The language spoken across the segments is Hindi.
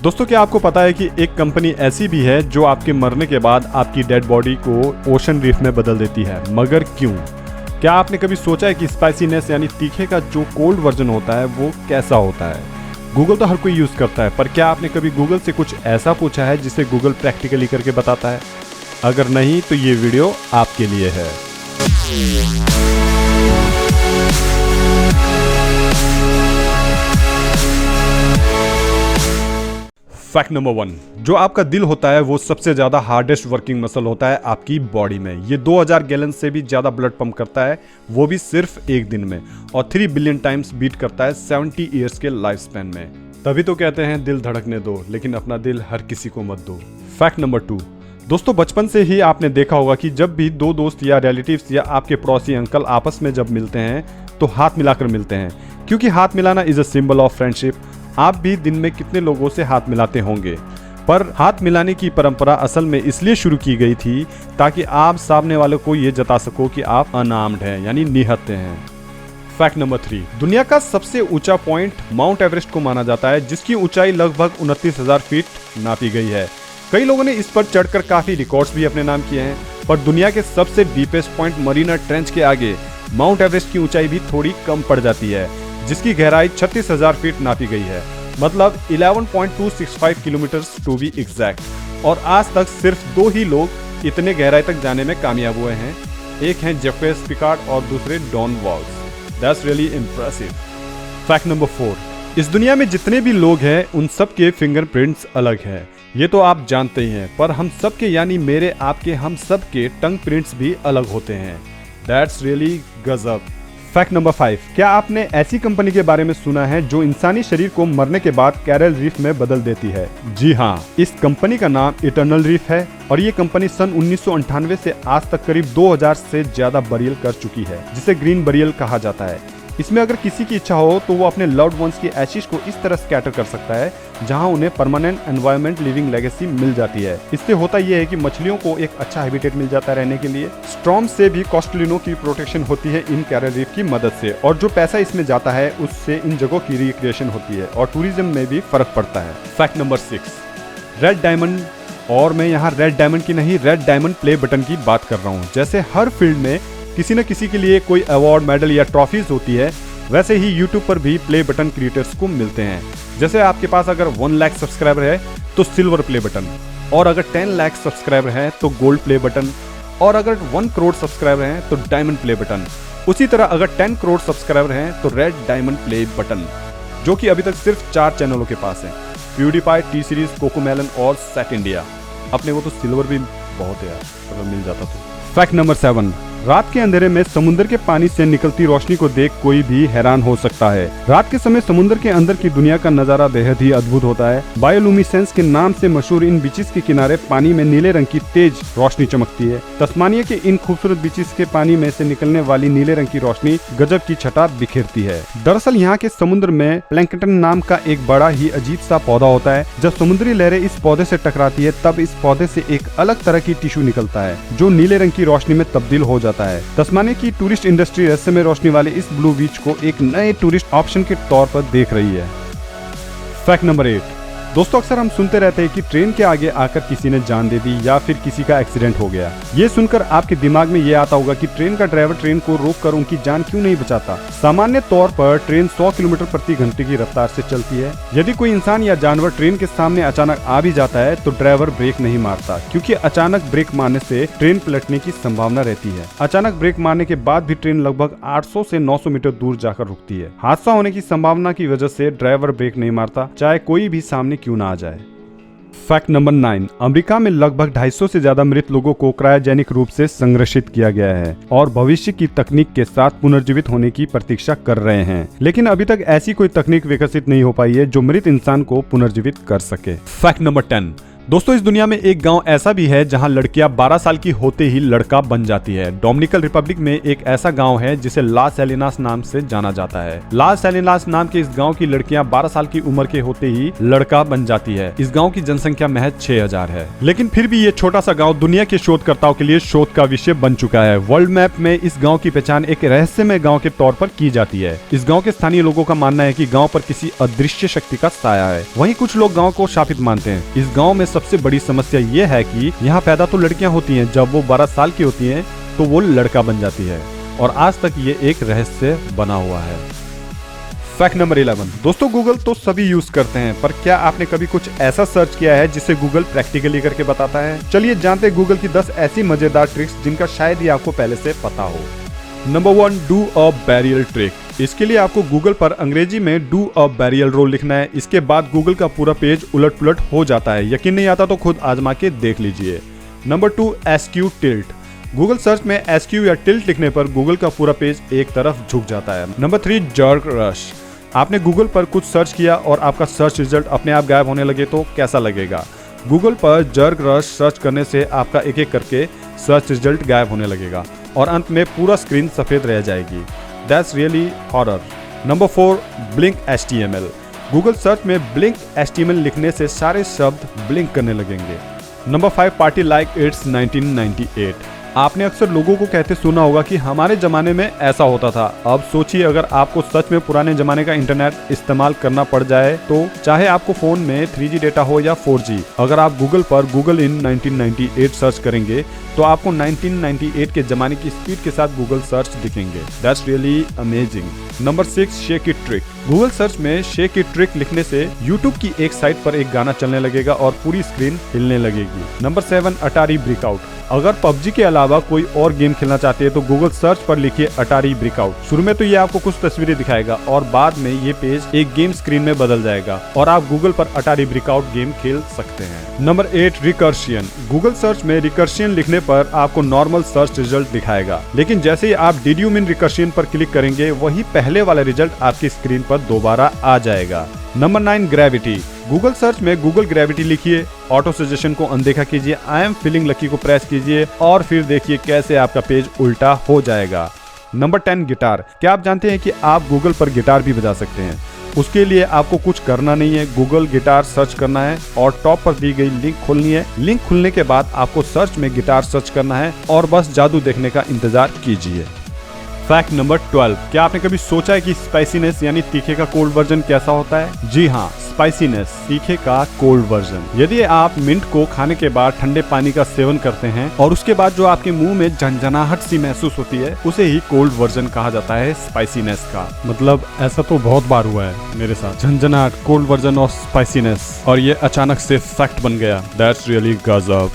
दोस्तों, क्या आपको पता है कि एक कंपनी ऐसी भी है जो आपके मरने के बाद आपकी डेड बॉडी को ओशन रीफ में बदल देती है, मगर क्यों? क्या आपने कभी सोचा है कि स्पाइसीनेस यानी तीखे का जो कोल्ड वर्जन होता है वो कैसा होता है? गूगल तो हर कोई यूज़ करता है, पर क्या आपने कभी गूगल से कुछ ऐसा पूछा है जिसे गूगल प्रैक्टिकली करके बताता है? अगर नहीं तो ये वीडियो आपके लिए है। फैक्ट नंबर 1, जो आपका दिल होता है वो सबसे ज्यादा हार्डेस्ट वर्किंग मसल होता है आपकी बॉडी में। ये 2000 गैलन से भी ज्यादा ब्लड पंप करता है, वो भी सिर्फ एक दिन में, और 3 बिलियन टाइम्स बीट करता है 70 ईयर्स के लाइफ स्पैन में। तभी तो कहते हैं दिल धड़कने दो, लेकिन अपना दिल हर किसी को मत दो। फैक्ट नंबर 2, दोस्तों बचपन से ही आपने देखा होगा कि जब भी दो दोस्त या रिलेटिव्स या आपके पड़ोसी अंकल आपस में जब मिलते हैं तो हाथ मिलाकर मिलते हैं, क्योंकि हाथ मिलाना is a symbol of friendship. आप भी दिन में कितने लोगों से हाथ मिलाते होंगे, पर हाथ मिलाने की परंपरा असल में इसलिए शुरू की गई थी ताकि आप सामने वाले को ये जता सको कि आप अनआर्म्ड हैं, यानी निहत्थे हैं। फैक्ट नंबर 3, दुनिया का सबसे ऊंचा पॉइंट माउंट एवरेस्ट को माना जाता है, जिसकी ऊंचाई लगभग 29,000 फीट नापी गई है। कई लोगों ने इस पर चढ़कर काफी रिकॉर्ड्स भी अपने नाम किए हैं, पर दुनिया के सबसे डीपेस्ट पॉइंट मरीना ट्रेंच के आगे माउंट एवरेस्ट की ऊंचाई भी थोड़ी कम पड़ जाती है, जिसकी गहराई 36,000 फीट नापी गई है, मतलब 11.265 किलोमीटर टू बी एग्जैक्ट। और आज तक सिर्फ 2 ही लोग इतने गहराई तक जाने में कामयाब हुए हैं, एक हैं जेफ्रेस पिकार्ड और दूसरे Don Walsh. That's really impressive. Fact number 4, इस दुनिया में जितने भी लोग हैं उन सब के फिंगरप्रिंट्स अलग हैं, ये तो आप जानते ही हैं, पर हम सब के यानी मेरे, आपके, हम सब के टंग प्रिंट्स भी अलग होते हैं। दैट्स रियली गजब। फैक्ट नंबर 5, क्या आपने ऐसी कंपनी के बारे में सुना है जो इंसानी शरीर को मरने के बाद कोरल रीफ में बदल देती है? जी हाँ, इस कंपनी का नाम इटर्नल रीफ है, और ये कंपनी सन 1998 से आज तक करीब 2000 से ज्यादा बरियल कर चुकी है, जिसे ग्रीन बरियल कहा जाता है। इसमें अगर किसी की इच्छा हो तो वो अपने लव्ड वंस की एशिश को इस तरह स्कैटर कर सकता है जहां उन्हें परमानेंट एनवायरमेंट लिविंग लेगेसी मिल जाती है। इससे होता यह है कि मछलियों को एक अच्छा हैबिटेट मिल जाता है रहने के लिए। स्टॉर्म से भी कोस्टलिनों की प्रोटेक्शन होती है इन कोरल रीफ की मदद से, और जो पैसा इसमें जाता है उससे इन जगहों की रिक्रिएशन होती है और टूरिज्म में भी फर्क पड़ता है। फैक्ट नंबर 6, रेड डायमंड, और मैं यहाँ रेड डायमंड की नहीं, रेड डायमंड प्ले बटन की बात कर रहा हूँ। जैसे हर फील्ड में किसी न किसी के लिए कोई अवार्ड, मेडल या ट्रॉफीज होती है, वैसे ही यूट्यूब पर भी प्ले बटन क्रिएटर्स को मिलते हैं। जैसे आपके पास अगर 1 लाख सब्सक्राइबर है तो सिल्वर प्ले बटन, और अगर 10 लाख सब्सक्राइबर है तो गोल्ड प्ले बटन, और अगर 1 करोड़ सब्सक्राइबर हैं तो डायमंड प्ले बटन। उसी तरह अगर 10 करोड़ सब्सक्राइबर हैं तो रेड डायमंड प्ले बटन, जो कि अभी तक सिर्फ 4 चैनलों के पास है, प्यूडीपाई, टी सीरीज, कोकोमेलन और सेट इंडिया। अपने को तो सिल्वर भी बहुत है यार, अगर मिल जाता तो। फैक्ट नंबर 7, रात के अंधेरे में समुद्र के पानी से निकलती रोशनी को देख कोई भी हैरान हो सकता है। रात के समय समुद्र के अंदर की दुनिया का नजारा बेहद ही अद्भुत होता है। बायोलुमिनेसेंस के नाम से मशहूर इन बीचेस के किनारे पानी में नीले रंग की तेज रोशनी चमकती है। तस्मानिया के इन खूबसूरत बीचेस के पानी में से निकलने वाली नीले रंग की रोशनी गजब की छटा बिखेरती है। दरअसल यहाँ के समुद्र में प्लैंकटन नाम का एक बड़ा ही अजीब सा पौधा होता है। जब समुद्री लहरें इस पौधे से टकराती है तब इस पौधे से एक अलग तरह की टिश्यू निकलता है जो नीले रंग की रोशनी में तब्दील हो जाता है। तस्मानिया की टूरिस्ट इंडस्ट्री रहस्यमय रोशनी वाले इस ब्लू बीच को एक नए टूरिस्ट ऑप्शन के तौर पर देख रही है। फैक्ट नंबर 8, दोस्तों अक्सर हम सुनते रहते हैं कि ट्रेन के आगे आकर किसी ने जान दे दी या फिर किसी का एक्सीडेंट हो गया। ये सुनकर आपके दिमाग में ये आता होगा कि ट्रेन का ड्राइवर ट्रेन को रोककर उनकी जान क्यों नहीं बचाता। सामान्य तौर पर ट्रेन 100 किलोमीटर प्रति घंटे की रफ्तार से चलती है। यदि कोई इंसान या जानवर ट्रेन के सामने अचानक आ भी जाता है तो ड्राइवर ब्रेक नहीं मारता, क्योंकि अचानक ब्रेक मारने से ट्रेन पलटने की संभावना रहती है। अचानक ब्रेक मारने के बाद भी ट्रेन लगभग 800 से 900 मीटर दूर जाकर रुकती है। हादसा होने की संभावना की वजह से ड्राइवर ब्रेक नहीं मारता, चाहे कोई भी सामने क्यों ना आ जाए। फैक्ट नंबर 9, अमेरिका में लगभग 250 से ज्यादा मृत लोगों को क्रायोजेनिक रूप से संरक्षित किया गया है और भविष्य की तकनीक के साथ पुनर्जीवित होने की प्रतीक्षा कर रहे हैं, लेकिन अभी तक ऐसी कोई तकनीक विकसित नहीं हो पाई है जो मृत इंसान को पुनर्जीवित कर सके। फैक्ट नंबर 10, दोस्तों, इस दुनिया में एक गांव ऐसा भी है जहां लड़कियां 12 साल की होते ही लड़का बन जाती है। डोमिनिकन रिपब्लिक में एक ऐसा गांव है जिसे लास एलिनास नाम से जाना जाता है। लास एलिनास नाम के इस गांव की लड़कियां 12 साल की उम्र के होते ही लड़का बन जाती है। इस गांव की जनसंख्या महज 6000 है, लेकिन फिर भी ये छोटा सा गाँव दुनिया के शोधकर्ताओं के लिए शोध का विषय बन चुका है। वर्ल्ड मैप में इस गाँव की पहचान एक रहस्यमय गाँव के तौर पर की जाती है। इस गाँव के स्थानीय लोगों का मानना है कि गाँव पर किसी अदृश्य शक्ति का साया है। वहीं कुछ लोग गाँव को शापित मानते हैं। इस गाँव में सबसे बड़ी समस्या ये है कि यहाँ पैदा तो लड़कियां होती हैं, जब वो 12 साल की होती हैं तो वो लड़का बन जाती है, और आज तक ये एक रहस्य बना हुआ है। Fact number 11। दोस्तों, गूगल तो सभी यूज करते हैं, पर क्या आपने कभी कुछ ऐसा सर्च किया है जिसे गूगल प्रैक्टिकली करके बताता है? चलिए जानते हैं गूगल की 10 ऐसी मजेदार ट्रिक्स जिनका शायद ही आपको पहले से पता हो। Number 1, do a burial trick. इसके लिए आपको गूगल पर अंग्रेजी में डू अ बैरियल रोल लिखना है। इसके बाद गूगल का पूरा पेज उलट पुलट हो जाता है। यकीन नहीं आता तो खुद आजमा के देख लीजिए। Number 2, SQ tilt. Google search में एसक्यू या टिल्ट लिखने पर गूगल का पूरा पेज एक तरफ झुक जाता है। Number 3, jerk rush. आपने गूगल पर कुछ सर्च किया और आपका सर्च रिजल्ट अपने आप गायब होने लगे तो कैसा लगेगा? गूगल पर जर्क रश सर्च करने से आपका एक एक करके सर्च रिजल्ट गायब होने लगेगा और अंत में पूरा स्क्रीन सफेद रह जाएगी। That's really horror. Number 4, blink HTML। Google search में ब्लिंक HTML लिखने से सारे शब्द ब्लिंक करने लगेंगे। Number 5, party like it's 1998। आपने अक्सर लोगों को कहते सुना होगा कि हमारे जमाने में ऐसा होता था। अब सोचिए, अगर आपको सच में पुराने जमाने का इंटरनेट इस्तेमाल करना पड़ जाए तो चाहे आपको फोन में 3G डेटा हो या 4G, अगर आप गूगल पर गूगल इन 1998 सर्च करेंगे तो आपको 1998 के जमाने की स्पीड के साथ गूगल सर्च दिखेंगे। That's really amazing. Number 6, shake it trick. Google search में शेक इट ट्रिक लिखने से यूट्यूब की एक साइट पर एक गाना चलने लगेगा और पूरी स्क्रीन हिलने लगेगी। नंबर 7, अटारी ब्रेकआउट। अगर पबजी के अलावा कोई और गेम खेलना चाहते हैं तो गूगल सर्च पर लिखिए अटारी ब्रेकआउट। शुरू में तो ये आपको कुछ तस्वीरें दिखाएगा और बाद में ये पेज एक गेम स्क्रीन में बदल जाएगा और आप गूगल पर अटारी ब्रेकआउट गेम खेल सकते हैं। Number 8, recursion. गूगल सर्च में रिकर्शन लिखने पर आपको नॉर्मल सर्च रिजल्ट दिखाएगा, लेकिन जैसे ही आप डिड यू मीन रिकर्शन पर क्लिक करेंगे वही पहले वाला रिजल्ट आपकी स्क्रीन पर दोबारा आ जाएगा। Number 9, gravity. गूगल सर्च में गूगल ग्रेविटी लिखिए, ऑटो सजेशन को अनदेखा कीजिए, आई एम फीलिंग लकी को प्रेस कीजिए और फिर देखिए कैसे आपका पेज उल्टा हो जाएगा। Number 10, guitar. क्या आप जानते हैं कि आप गूगल पर गिटार भी बजा सकते हैं? उसके लिए आपको कुछ करना नहीं है, गूगल गिटार सर्च करना है और टॉप पर दी गई लिंक खोलनी है। लिंक खुलने के बाद आपको सर्च में गिटार सर्च करना है और बस जादू देखने का इंतजार कीजिए। Fact number 12। क्या आपने कभी सोचा है कि स्पाइसीनेस यानी तीखे का कोल्ड वर्जन कैसा होता है? जी हाँ, स्पाइसीनेस तीखे का कोल्ड वर्जन। यदि आप मिंट को खाने के बाद ठंडे पानी का सेवन करते हैं और उसके बाद जो आपके मुंह में झंझनाहट सी महसूस होती है, उसे ही कोल्ड वर्जन कहा जाता है स्पाइसीनेस का। मतलब ऐसा तो बहुत बार हुआ है मेरे साथ, झंझनाहट, कोल्ड वर्जन और स्पाइसीनेस, और ये अचानक से फैक्ट बन गया। दैट्स रियली गजब।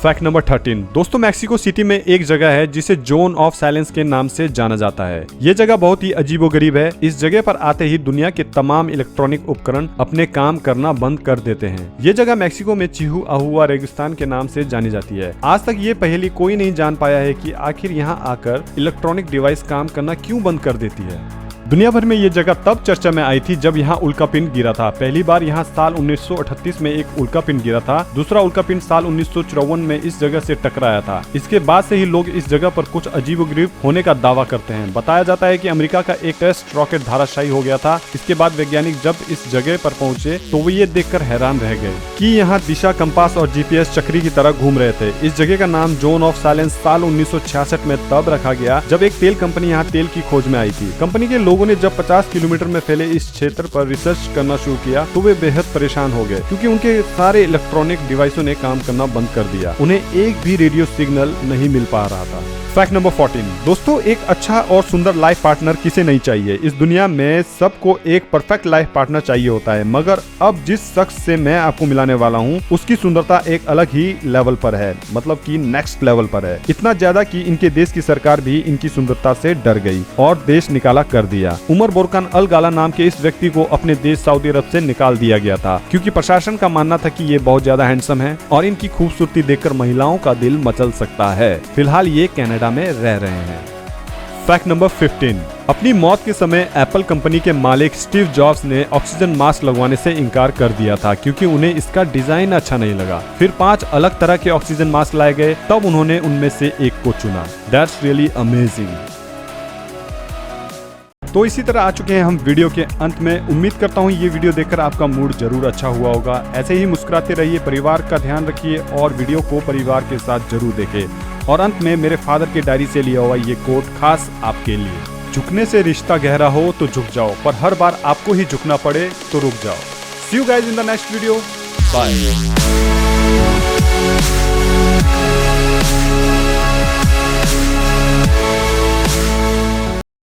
Fact number 13। दोस्तों, मैक्सिको सिटी में एक जगह है जिसे जोन ऑफ साइलेंस के नाम से जाना जाता है। ये जगह बहुत ही अजीबोगरीब है। इस जगह पर आते ही दुनिया के तमाम इलेक्ट्रॉनिक उपकरण अपने काम करना बंद कर देते हैं। ये जगह मैक्सिको में चिहुआहुआ रेगिस्तान के नाम से जानी जाती है। आज तक ये पहेली कोई नहीं जान पाया है कि आखिर यहाँ आकर इलेक्ट्रॉनिक डिवाइस काम करना क्यों बंद कर देती है। दुनिया भर में ये जगह तब चर्चा में आई थी जब यहाँ उल्कापिंड गिरा था। पहली बार यहाँ साल 1938 में एक उल्कापिंड गिरा था। दूसरा उल्कापिंड साल 1954 में इस जगह से टकराया था। इसके बाद से ही लोग इस जगह पर कुछ अजीबोगरीब होने का दावा करते हैं। बताया जाता है कि अमेरिका का एक टेस्ट रॉकेट धराशायी हो गया था। इसके बाद वैज्ञानिक जब इस जगह पर पहुंचे तो वो ये देखकर हैरान रह गए कि यहाँ दिशा, कंपास और GPS चक्री की तरह घूम रहे थे। इस जगह का नाम जोन ऑफ साइलेंस साल 1966 में तब रखा गया जब एक तेल कंपनी यहाँ तेल की खोज में आई थी। कंपनी के लोगों ने जब 50 किलोमीटर में फैले इस क्षेत्र पर रिसर्च करना शुरू किया तो वे बेहद परेशान हो गए, क्योंकि उनके सारे इलेक्ट्रॉनिक डिवाइसों ने काम करना बंद कर दिया। उन्हें एक भी रेडियो सिग्नल नहीं मिल पा रहा था। Fact number 14। दोस्तों, एक अच्छा और सुंदर लाइफ पार्टनर किसे नहीं चाहिए। इस दुनिया में सबको एक परफेक्ट लाइफ पार्टनर चाहिए होता है, मगर अब जिस शख्स से मैं आपको मिलाने वाला हूँ उसकी सुंदरता एक अलग ही लेवल पर है, मतलब कि नेक्स्ट लेवल पर है। इतना ज्यादा कि इनके देश की सरकार भी इनकी सुंदरता से डर गई और देश निकाला कर दिया। उमर बोरकान अल गाला नाम के इस व्यक्ति को अपने देश सऊदी अरब से निकाल दिया गया था, क्योंकि प्रशासन का मानना था कि ये बहुत ज्यादा हैंडसम है और इनकी खूबसूरती देखकर महिलाओं का दिल मचल सकता है। फिलहाल ये कनाडा में रह रहे हैं। Fact number 15। अपनी मौत के समय एप्पल कंपनी के मालिक स्टीव जॉब्स ने ऑक्सीजन मास्क लगवाने से इनकार कर दिया था क्योंकि उन्हें इसका डिजाइन अच्छा नहीं लगा। फिर 5 अलग तरह के ऑक्सीजन मास्क लाए गए, तब उन्होंने उनमें से एक को चुना। That's really amazing. तो इसी तरह आ चुके हैं हम वीडियो के अंत में। उम्मीद करता हूँ ये वीडियो देखकर आपका मूड जरूर अच्छा हुआ होगा। ऐसे ही मुस्कुराते रहिए, परिवार का ध्यान रखिए और वीडियो को परिवार के साथ जरूर देखें। और अंत में मेरे फादर की डायरी से लिया हुआ ये कोट खास आपके लिए। झुकने से रिश्ता गहरा हो तो झुक जाओ, पर हर बार आपको ही झुकना पड़े तो रुक जाओ। See you guys in the next video. Bye.